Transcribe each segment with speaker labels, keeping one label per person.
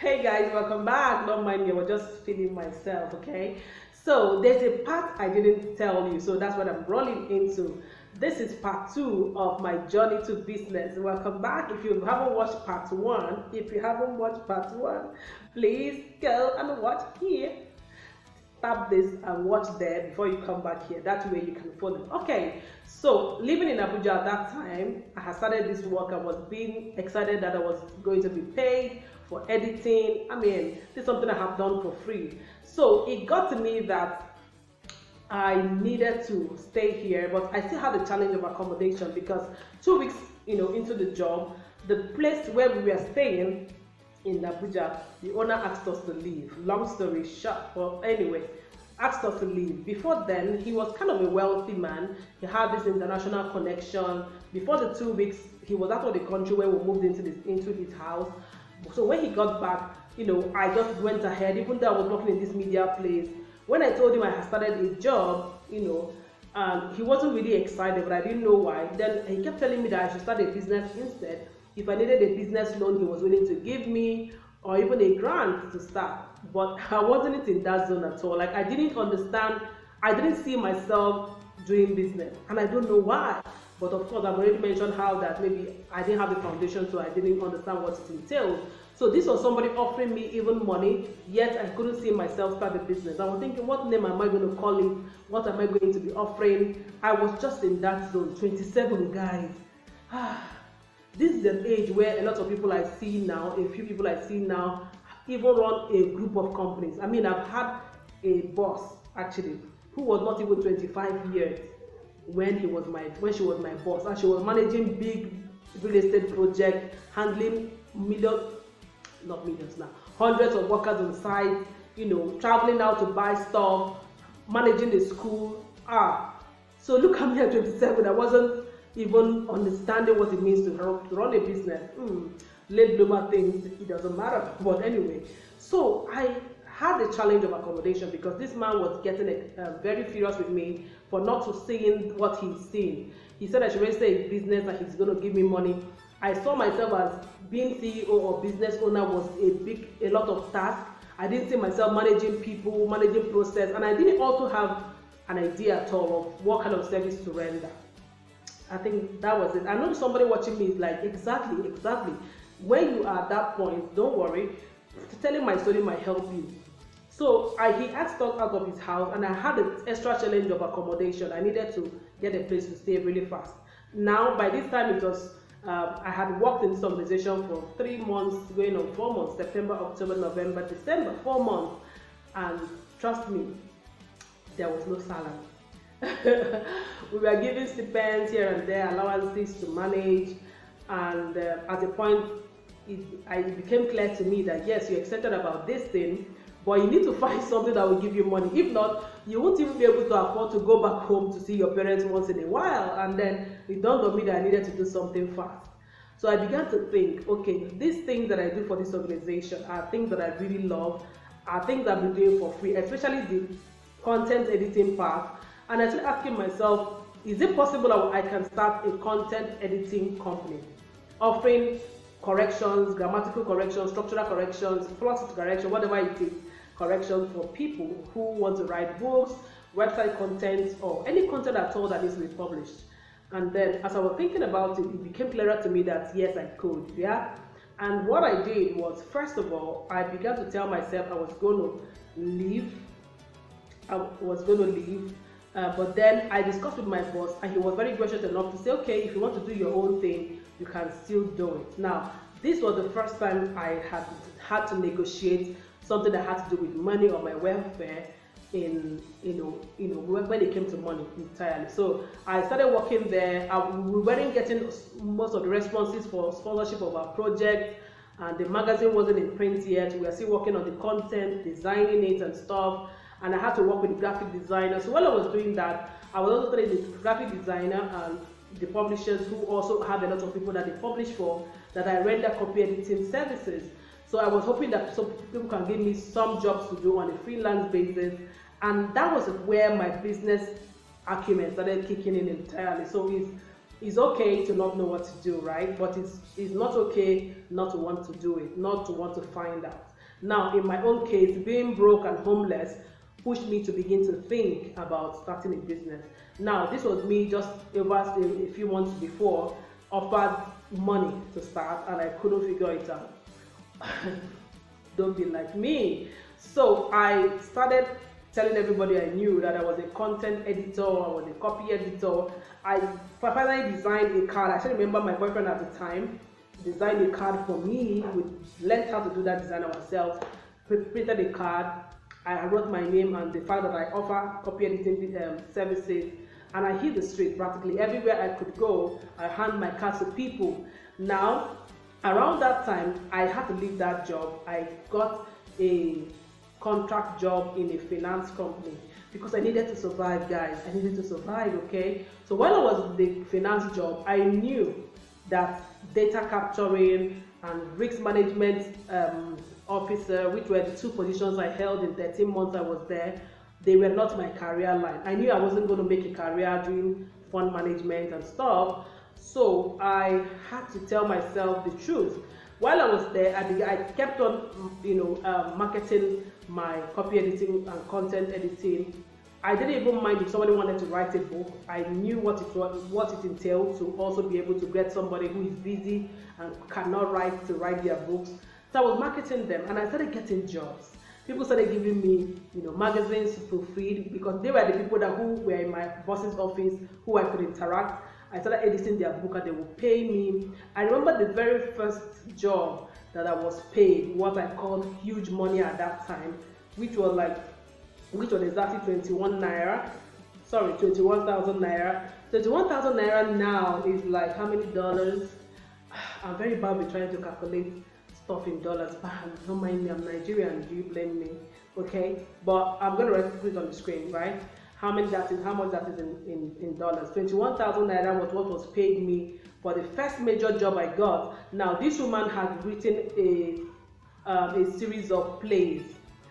Speaker 1: Hey guys, welcome back. Don't mind me, I was just feeling myself, okay? So there's a part I didn't tell you, so that's what I'm rolling into. This is part two of my journey to business. Welcome back. If you haven't watched part one, please go and watch here. Tap this and watch there before you come back here. That way you can follow. Okay, so living in Abuja at that time, I had started this work. I was being excited that I was going to be paid for editing. I mean, this is something I have done for free. So it got to me that I needed to stay here, but I still had the challenge of accommodation because 2 weeks, into the job, the place where we were staying in Abuja, the owner asked us to leave. Long story short, but anyway, asked us to leave. Before then, he was kind of a wealthy man. He had this international connection. Before the 2 weeks, he was out of the country where we moved into his house. So when he got back, I just went ahead, even though I was working in this media place. When I told him I had started a job, he wasn't really excited, but I didn't know why. Then he kept telling me that I should start a business instead. If I needed a business loan, he was willing to give me, or even a grant to start. But I wasn't in that zone at all. Like, I didn't understand, I didn't see myself doing business, and I don't know why. But of course, I've already mentioned how that maybe I didn't have the foundation, so I didn't understand what it entailed. So this was somebody offering me even money, yet I couldn't see myself start a business. I was thinking, what name am I going to call it? What am I going to be offering? I was just in that zone. 27, guys. This is an age where a lot of people I see now, a few people I see now, even run a group of companies. I mean, I've had a boss actually who was not even 25 years when she was my boss, and she was managing big real estate projects, handling hundreds of workers on site, traveling out to buy stuff, managing the school. So look at me at 27. I wasn't even understanding what it means to run a business. Late bloomer things, it doesn't matter. But anyway, so I had the challenge of accommodation because this man was getting very furious with me for not seeing what he's seen. He said I should register a business and he's going to give me money. I saw myself as being CEO or business owner was a lot of tasks. I didn't see myself managing people, managing process, and I didn't also have an idea at all of what kind of service to render. I think that was it. I know somebody watching me is like, exactly. When you are at that point, don't worry. Telling my story might help you. So he asked us out of his house, and I had an extra challenge of accommodation. I needed to get a place to stay really fast. Now, by this time, it was I had worked in this organization for 3 months, going on 4 months, September, October, November, December, 4 months. And trust me, there was no salary. We were given stipends here and there, allowances to manage, and at a point, it became clear to me that yes, you're excited about this thing, but you need to find something that will give you money. If not, you won't even be able to afford to go back home to see your parents once in a while. And then it dawned on me that I needed to do something fast. So I began to think, okay, these things that I do for this organization are things that I really love, are things I've been doing for free, especially the content editing part. And I started asking myself, is it possible I can start a content editing company offering corrections, grammatical corrections, structural corrections, plot correction, whatever it is, corrections for people who want to write books, website content, or any content at all that needs to be published. And then as I was thinking about it, it became clearer to me that yes, I could, yeah? And what I did was, first of all, I began to tell myself I was going to leave. But then I discussed with my boss, and he was very gracious enough to say, okay, if you want to do your own thing, you can still do it. Now, this was the first time I had to negotiate something that had to do with money or my welfare when it came to money entirely. So I started working there. We weren't getting most of the responses for sponsorship of our project, and the magazine wasn't in print yet. We were still working on the content, designing it and stuff, and I had to work with the graphic designer. So while I was doing that, I was also telling the graphic designer and the publishers who also have a lot of people that they publish for, that I render copy editing services. So I was hoping that some people can give me some jobs to do on a freelance basis, and that was where my business acumen started kicking in entirely. So it's okay to not know what to do, right? But it's not okay not to want to do it, not to want to find out. Now, in my own case, being broke and homeless pushed me to begin to think about starting a business. Now, this was me just over a few months before, offered money to start, and I couldn't figure it out. Don't be like me. So I started telling everybody I knew that I was a content editor, I was a copy editor. I finally designed a card. I still remember my boyfriend at the time designed a card for me. We learned how to do that design ourselves, printed a card. I wrote my name and the fact that I offer copy editing services, and I hit the street practically everywhere I could go. I hand my cards to people. Now, around that time, I had to leave that job. I got a contract job in a finance company because I needed to survive, guys. I needed to survive, okay? So while I was in the finance job, I knew that data capturing and risk management officer, which were the two positions I held in 13 months I was there, they were not my career line. I knew I wasn't going to make a career doing fund management and stuff, so I had to tell myself the truth. While I was there, I kept on, marketing my copy editing and content editing. I didn't even mind if somebody wanted to write a book. I knew what it entailed to also be able to get somebody who is busy and cannot write to write their books. So I was marketing them, and I started getting jobs. People started giving me, magazines to proofread, because they were the people who were in my boss's office, who I could interact. I started editing their book, and they would pay me. I remember the very first job that I was paid, what I called huge money at that time, which was exactly 21,000 naira. 21,000 naira now is like how many dollars? I'm very bad with trying to calculate stuff in dollars, but don't mind me, I'm Nigerian, do you blame me? Okay, but I'm going to put it on the screen, right? How much that is in dollars. 21,000 naira was what was paid me for the first major job I got. Now, this woman had written a series of plays.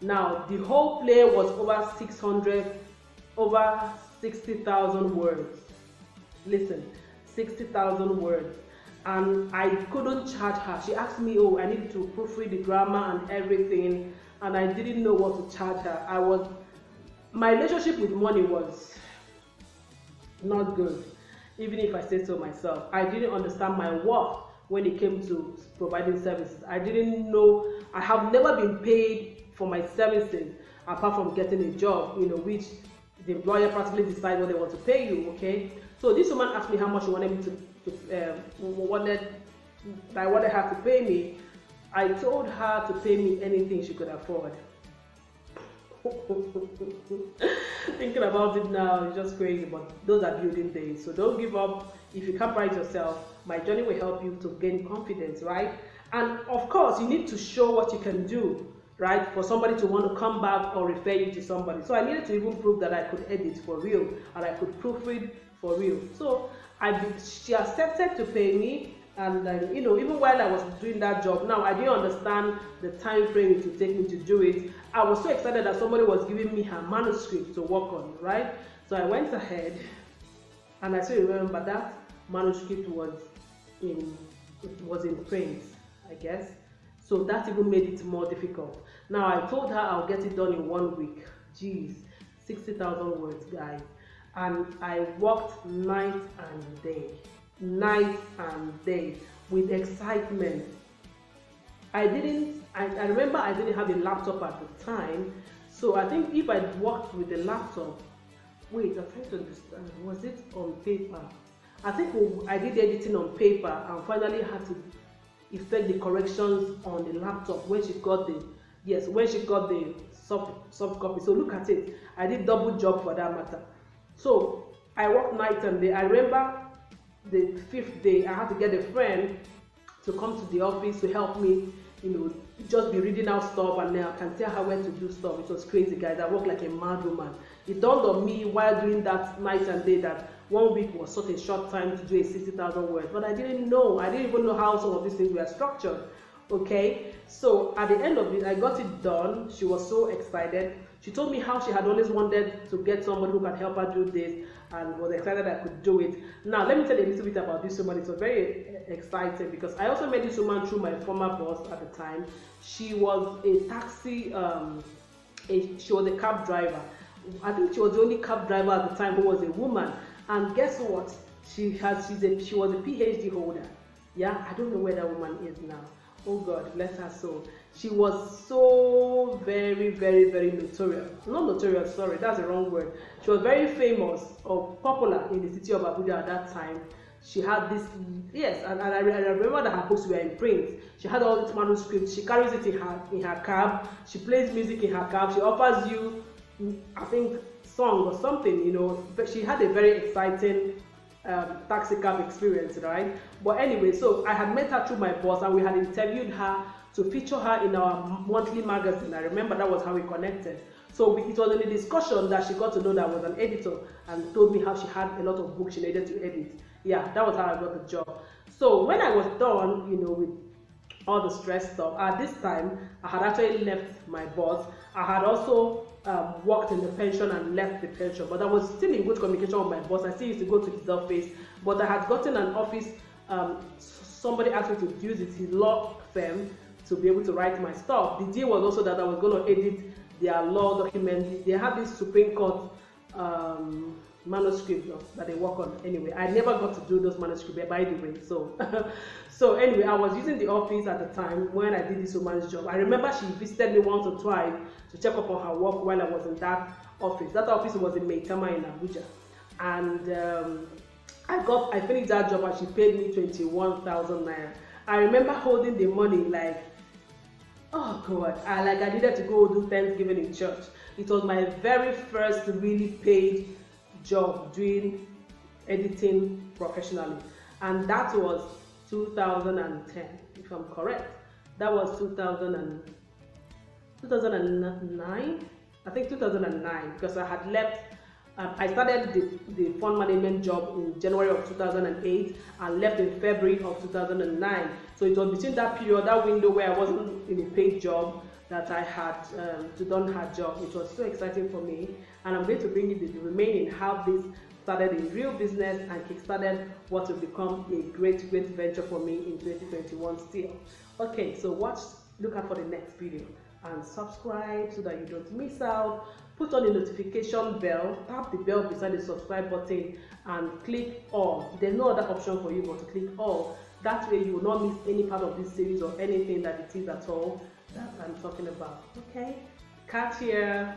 Speaker 1: Now, the whole play was over 60,000 words. Listen, 60,000 words. And I couldn't charge her. She asked me, I needed to proofread the grammar and everything, and I didn't know what to charge her. My relationship with money was not good, even if I say so myself. I didn't understand my worth when it came to providing services. I didn't know, I have never been paid for my services apart from getting a job, which the employer practically decides what they want to pay you, okay? So this woman asked me how much she wanted me I wanted her to pay me. I told her to pay me anything she could afford. Thinking about it now is just crazy, but those are building days. So don't give up. If you can't pride yourself, my journey will help you to gain confidence, right? And of course, you need to show what you can do, right, for somebody to want to come back or refer you to somebody. So I needed to even prove that I could edit for real and I could proofread for real. So she accepted to pay me, and even while I was doing that job, now I didn't understand the time frame it would take me to do it. I was so excited that somebody was giving me her manuscript to work on, right? So I went ahead, and I still remember that manuscript was in print, I guess. So that even made it more difficult. Now I told her I'll get it done in 1 week. Jeez, 60,000 words, guys. And I worked night and day with excitement. I remember I didn't have a laptop at the time, so I think if I worked with the laptop, wait, I'm trying to understand, was it on paper? I think I did editing on paper and finally had to effect the corrections on the laptop when she got the soft copy. So look at it, I did double job for that matter. So I worked night and day. I remember the 5th day I had to get a friend to come to the office to help me, just be reading out stuff, and then I can tell her where to do stuff. It was crazy, guys. I worked like a mad woman. It dawned on me while doing that night and day that 1 week was such a short time to do a 60,000 words, but I didn't even know how some of these things were structured. Okay, so at the end of it, I got it done. She was so excited. She told me how she had always wanted to get somebody who can help her do this, and was excited I could do it. Now let me tell you a little bit about this woman. It was very exciting because I also met this woman through my former boss at the time. She was a taxi, she was a cab driver. I think she was the only cab driver at the time who was a woman. And guess what? She was a PhD holder. Yeah, I don't know where that woman is now. Oh God, bless her soul. She was so very, very, very notorious. Not notorious, sorry, that's the wrong word. She was very famous or popular in the city of Abuja at that time. She had this, yes, and I remember that her books were in print. She had all these manuscripts. She carries it in her cab. She plays music in her cab. She offers you, I think, song or something, you know. But she had a very exciting taxi cab experience, right? But anyway, so I had met her through my boss, and we had interviewed her to feature her in our monthly magazine. I remember that was how we connected. So it was in the discussion that she got to know that I was an editor, and told me how she had a lot of books she needed to edit. Yeah, that was how I got the job. So when I was done, you know, with all the stress stuff, at this time I had actually left my boss. I had also worked in the pension and left the pension, but I was still in good communication with my boss. I still used to go to his office, but I had gotten an office. Somebody asked me to use his law firm to be able to write my stuff. The deal was also that I was going to edit their law document. They have this Supreme Court manuscript that they work on. Anyway, I never got to do those manuscripts, by the way. So so anyway, I was using the office at the time when I did this woman's job. I remember she visited me once or twice to check up on her work while I was in that office. That office was in Maitama in Abuja, and I finished that job and she paid me 21,000 naira. I remember holding the money like, oh God, I needed to go do Thanksgiving in church. It was my very first really paid job doing editing professionally, and that was 2010, if I'm correct. That was 2009, I think 2009, because I had left. I started the fund management job in January of 2008 and left in February of 2009. So it was between that period, that window where I wasn't in a paid job, that I had to done her job. It was so exciting for me, and I'm going to bring you the remaining how this started in real business and kickstarted what will become a great venture for me in 2021 still. Okay, so look out for the next video and subscribe so that you don't miss out. Put on the notification bell, tap the bell beside the subscribe button and click all. There's no other option for you but to click all. That way you will not miss any part of this series or anything that it is at all that I'm talking about. Okay, Kat here.